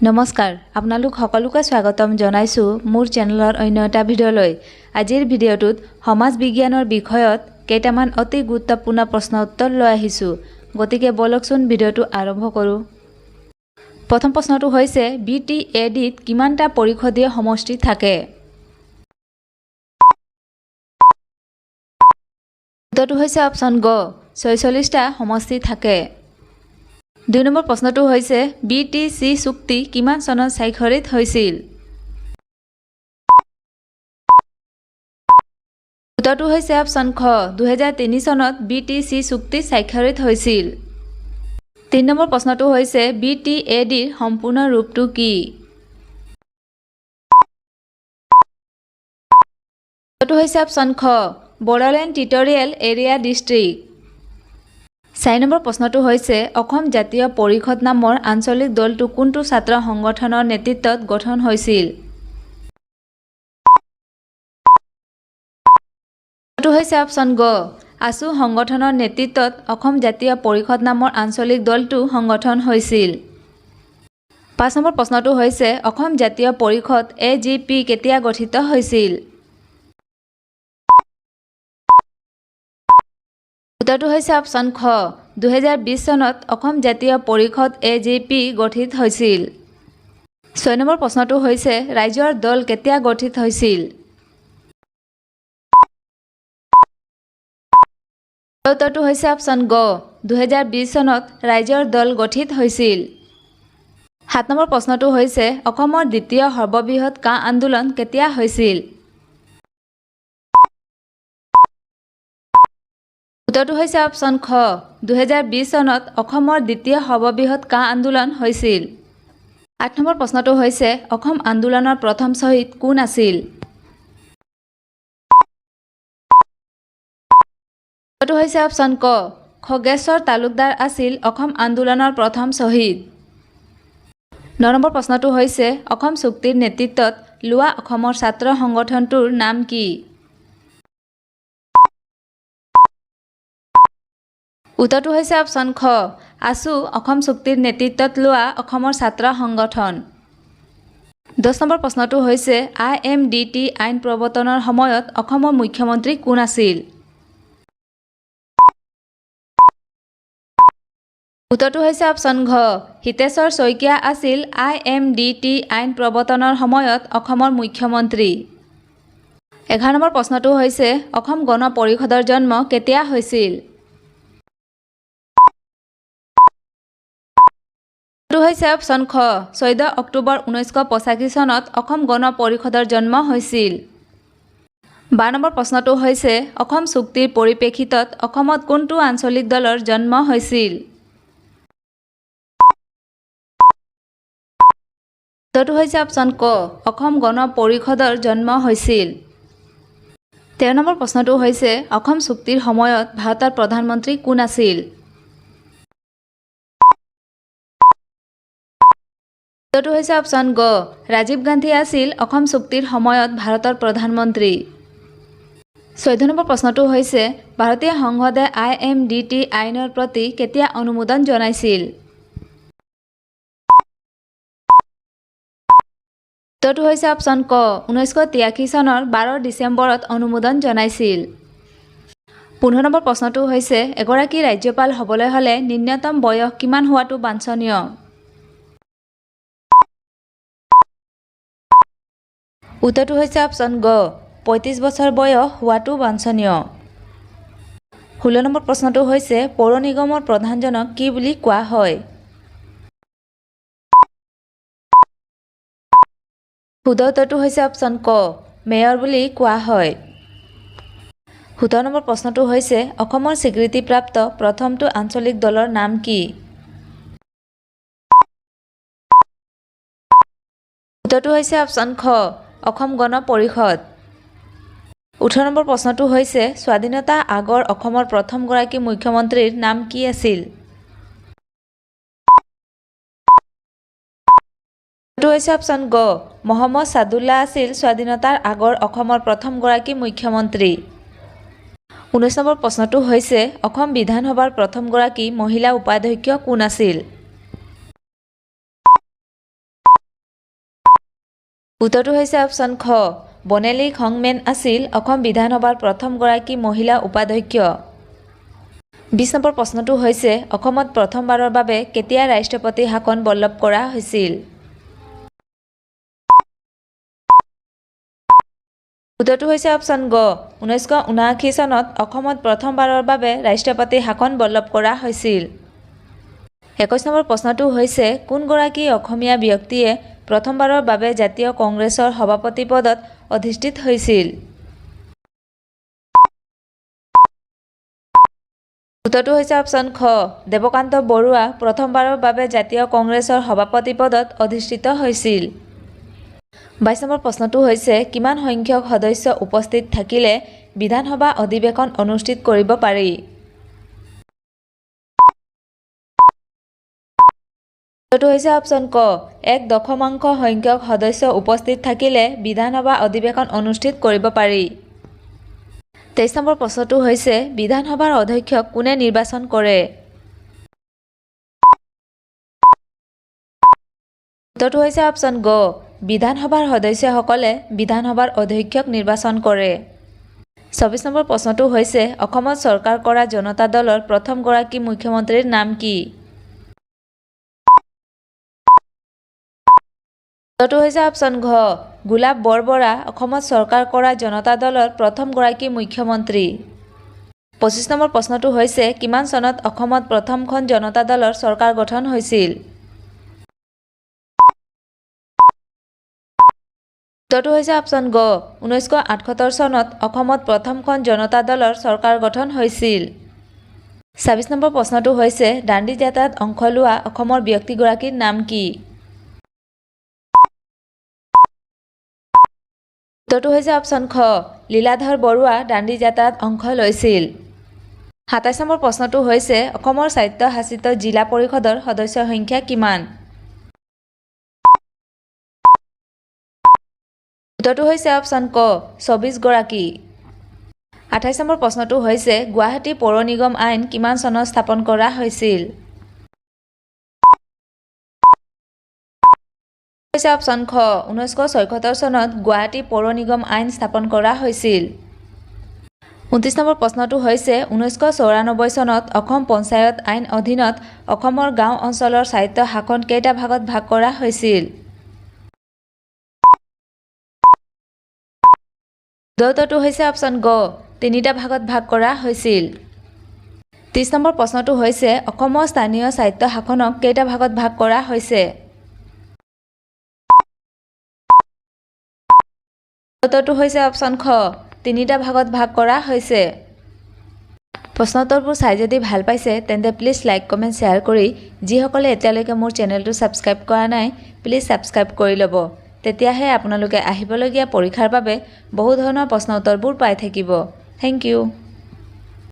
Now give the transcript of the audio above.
নমস্কাৰ আপোনালোক সকলোকে স্বাগতম জনাইছো মোৰ চেনেলৰ অন্য এটা ভিডিঅ'লৈ। আজিৰ ভিডিঅ'টোত সমাজ বিজ্ঞানৰ বিষয়ত কেইটামান অতি গুৰুত্বপূৰ্ণ প্ৰশ্ন উত্তৰ লৈ আহিছো। গতিকে বলকচোন ভিডিঅ'টো আৰম্ভ কৰোঁ। প্ৰথম প্ৰশ্নটো হৈছে BTADত কিমানটা পৰিষদীয় সমষ্টি থাকে? উত্তৰটো হৈছে অপশ্যন গ 46টা সমষ্টি থাকে। 2 নম্বৰ প্ৰশ্নটো হৈছে BTC চুক্তি কিমান চনত স্বাক্ষৰিত হৈছিল? উত্তৰটো হৈছে অপশ্যন খ 2003 চনত BTC চুক্তি স্বাক্ষৰিত হৈছিল। 3 নম্বৰ প্ৰশ্নটো হৈছে BTADৰ সম্পূৰ্ণ ৰূপটো কি? উত্তৰটো হৈছে অপশ্যন খ Bodoland territorial area district. 4 number প্ৰশ্নটো হৈছে অসম জাতীয় পৰিষদ নামৰ আঞ্চলিক দলটো কোনটো ছাত্ৰ সংগঠনৰ নেতৃত্বত গঠন হৈছিল? উত্তৰটো হৈছে অপশ্যন গ আছু সংগঠনৰ নেতৃত্বত অসম জাতীয় পৰিষদ নামৰ আঞ্চলিক দলটো সংগঠন হৈছিল। 5 নম্বৰ প্ৰশ্নটো হৈছে অসম জাতীয় পৰিষদ AGP কেতিয়া গঠিত হৈছিল? উত্তৰটো হৈছে অপশ্যন খ 2020 চনত অসম জাতীয় পৰিষদ AGP গঠিত হৈছিল। 6 নম্বৰ প্ৰশ্নটো হৈছে ৰাইজৰ দল কেতিয়া গঠিত হৈছিল? উত্তৰটো হৈছে অপশ্যন গ 2020 চনত ৰাইজৰ দল গঠিত হৈছিল। 7 নম্বৰ প্ৰশ্নটো হৈছে অসমৰ দ্বিতীয় সৰ্ববৃহৎ কা আন্দোলন কেতিয়া হৈছিল? উত্তৰটো হৈছে অপশ্যন খ 2020 চনত অসমৰ দ্বিতীয় সৰ্ববৃহৎ কা আন্দোলন হৈছিল। 8 নম্বৰ প্ৰশ্নটো হৈছে অসম আন্দোলনৰ প্ৰথম শ্বহীদ কোন আছিল? উত্তৰটো হৈছে অপশ্যন ক খগেশ্বৰ তালুকদাৰ আছিল অসম আন্দোলনৰ প্ৰথম শ্বহীদ। 9 নম্বৰ প্ৰশ্নটো হৈছে অসম চুক্তিৰ নেতৃত্বত লোৱা অসমৰ ছাত্ৰ সংগঠনটোৰ নাম কি? উত্তৰটো হৈছে অপশ্যন খ আছু অসম চুক্তিৰ নেতৃত্বত লোৱা অসমৰ ছাত্ৰ সংগঠন। 10 নম্বৰ প্ৰশ্নটো হৈছে IMDT আইন প্ৰৱৰ্তনৰ সময়ত অসমৰ মুখ্যমন্ত্ৰী কোন আছিল? উত্তৰটো হৈছে অপশ্যন ঘ হিতেশ্বৰ শইকীয়া আছিল IMDT আইন প্ৰৱৰ্তনৰ সময়ত অসমৰ মুখ্যমন্ত্ৰী। 11 নম্বৰ প্ৰশ্নটো হৈছে অসম গণ পৰিষদৰ জন্ম কেতিয়া হৈছিল? উত্তৰটো হৈছে অপশ্যন খ 14 অক্টোবৰ 1985 চনত অসম গণ পৰিষদৰ জন্ম হৈছিল। 12 নম্বৰ প্ৰশ্নটো হৈছে অসম চুক্তিৰ পৰিপ্ৰেক্ষিতত অসমত কোনটো আঞ্চলিক দলৰ জন্ম হৈছিল? উত্তৰটো হৈছে অপশ্যন ক অসম গণ পৰিষদৰ জন্ম হৈছিল। 13 নম্বৰ প্ৰশ্নটো হৈছে অসম চুক্তিৰ সময়ত ভাৰতৰ প্ৰধানমন্ত্ৰী কোন আছিল? উত্তৰটো হৈছে অপশ্যন গ ৰাজীৱ গান্ধী আছিল অসম চুক্তিৰ সময়ত ভাৰতৰ প্ৰধানমন্ত্ৰী। 14 নম্বৰ প্ৰশ্নটো হৈছে ভাৰতীয় সংসদে IMDT আইনৰ প্ৰতি কেতিয়া অনুমোদন জনাইছিল? উত্তৰটো হৈছে অপশ্যন ক 1983 চনৰ 12 ডিচেম্বৰত অনুমোদন জনাইছিল। 15 নম্বৰ প্ৰশ্নটো হৈছে এগৰাকী ৰাজ্যপাল হ'বলৈ হ'লে নিম্নতম বয়স কিমান হোৱাটো বাঞ্ছনীয়? উত্তৰটো হৈছে অপশ্যন গ 35 বছৰ বয়স হোৱাটো বাঞ্ছনীয়। 16 নম্বৰ প্ৰশ্নটো হৈছে পৌৰ নিগমৰ প্ৰধানজনক কি বুলি কোৱা হয়? শুদ্ধ উত্তৰটো হৈছে অপশ্যন ক মেয়ৰ বুলি কোৱা হয়। 17 নম্বৰ প্ৰশ্নটো হৈছে অসমৰ স্বীকৃতিপ্ৰাপ্ত প্ৰথমটো আঞ্চলিক দলৰ নাম কি? উত্তৰটো হৈছে অপশ্যন খ অসম গণ পৰিষদ। 18 নম্বৰ প্ৰশ্নটো হৈছে স্বাধীনতা আগৰ অসমৰ প্ৰথমগৰাকী মুখ্যমন্ত্ৰীৰ নাম কি আছিল? উত্তৰটো হৈছে অপশ্যন গ মহম্মদ ছাদুল্লাহ আছিল স্বাধীনতাৰ আগৰ অসমৰ প্ৰথমগৰাকী মুখ্যমন্ত্ৰী। 19 নম্বৰ প্ৰশ্নটো হৈছে অসম বিধানসভাৰ প্ৰথমগৰাকী মহিলা উপাধ্যক্ষ কোন আছিল? উত্তৰটো হৈছে অপশ্যন খ বনেলী খংমেন আছিল অসম বিধানসভাৰ প্ৰথমগৰাকী মহিলা উপাধ্যক্ষ 20 নম্বৰ প্ৰশ্নটো হৈছে অসমত প্ৰথমবাৰৰ বাবে কেতিয়া ৰাষ্ট্ৰপতি শাসন বলবৎ কৰা হৈছিল উত্তৰটো হৈছে অপশ্যন গ 1979 চনত অসমত প্ৰথমবাৰৰ বাবে ৰাষ্ট্ৰপতি শাসন বলবৎ কৰা হৈছিল 21 নম্বৰ প্ৰশ্নটো হৈছে কোনগৰাকী অসমীয়া ব্যক্তিয়ে প্ৰথমবাৰৰ বাবে জাতীয় কংগ্ৰেছৰ সভাপতি পদত অধিষ্ঠিত হৈছিল উত্তৰটো হৈছে অপশ্যন খ দেৱকান্ত বৰুৱা প্ৰথমবাৰৰ বাবে জাতীয় কংগ্ৰেছৰ সভাপতি পদত অধিষ্ঠিত হৈছিল 22 নম্বৰ প্ৰশ্নটো হৈছে কিমান সংখ্যক সদস্য উপস্থিত থাকিলে বিধানসভা অধিৱেশন অনুষ্ঠিত কৰিব পাৰি উত্তৰটো হৈছে অপশ্যন ক 1.5 সংখ্যক সদস্য উপস্থিত থাকিলে বিধানসভা অধিৱেশন অনুষ্ঠিত কৰিব পাৰি 23 নম্বৰ প্ৰশ্নটো হৈছে বিধানসভাৰ অধ্যক্ষক কোনে নিৰ্বাচন কৰে উত্তৰটো হৈছে অপশ্যন গ বিধানসভাৰ সদস্যসকলে বিধানসভাৰ অধ্যক্ষক নিৰ্বাচন কৰে 24 নম্বৰ প্ৰশ্নটো হৈছে অসমত চৰকাৰ কৰা জনতা দলৰ প্ৰথমগৰাকী মুখ্যমন্ত্ৰীৰ নাম কি উত্তৰটো হৈছে অপশ্যন ঘ গোলাপ বৰবৰা অসমত চৰকাৰ কৰা জনতা দলৰ প্ৰথমগৰাকী মুখ্যমন্ত্ৰী 25 নম্বৰ প্ৰশ্নটো হৈছে কিমান চনত অসমত প্ৰথমখন জনতা দলৰ চৰকাৰ গঠন হৈছিল উত্তৰটো হৈছে অপশ্যন গ 1978 চনত অসমত প্ৰথমখন জনতা দলৰ চৰকাৰ গঠন হৈছিল 26 নম্বৰ প্ৰশ্নটো হৈছে দাণ্ডি যাত্ৰাত অংশ লোৱা অসমৰ ব্যক্তিগৰাকীৰ নাম কি উত্তৰটো হৈছে অপশ্যন খ লীলাধৰ বৰুৱা দাণ্ডি যাত্ৰাত অংশ লৈছিল 27 নম্বৰ প্ৰশ্নটো হৈছে অসমৰ স্বায়ত্তশাসিত জিলা পৰিষদৰ সদস্যৰ সংখ্যা কিমান উত্তৰটো হৈছে অপশ্যন ক 24 গৰাকী 28 নম্বৰ প্ৰশ্নটো হৈছে গুৱাহাটী পৌৰ নিগম আইন কিমান চনত স্থাপন কৰা হৈছিল হৈছে অপশ্যন খ 1976 চনত গুৱাহাটী পৌৰ নিগম আইন স্থাপন কৰা হৈছিল 29 নম্বৰ প্ৰশ্নটো হৈছে 1994 চনত অসম পঞ্চায়ত আইন অধীনত অসমৰ গাঁও অঞ্চলৰ স্বায়ত্ত শাসন কেইটা ভাগত ভাগ কৰা হৈছিল উত্তৰটো হৈছে অপশ্যন গ 3টা ভাগত ভাগ কৰা হৈছিল 30 নম্বৰ প্ৰশ্নটো হৈছে অসমৰ স্থানীয় স্বায়ত্ত শাসনক কেইটা ভাগত ভাগ কৰা হৈছে উত্তৰটো হৈছে অপশ্যন খ 3টা ভাগত ভাগ কৰা হৈছে প্ৰশ্নোত্তৰবোৰ চাই যদি ভাল পাইছে তেন্তে প্লিজ লাইক কমেণ্ট শ্বেয়াৰ কৰি যিসকলে এতিয়ালৈকে মোৰ চেনেলটো ছাবস্ক্ৰাইব কৰা নাই প্লিজ ছাবস্ক্ৰাইব কৰি ল'ব তেতিয়াহে আপোনালোকে আহিবলগীয়া পৰীক্ষাৰ বাবে বহু ধৰণৰ প্ৰশ্নোত্তৰবোৰ পাই থাকিব থেংক ইউ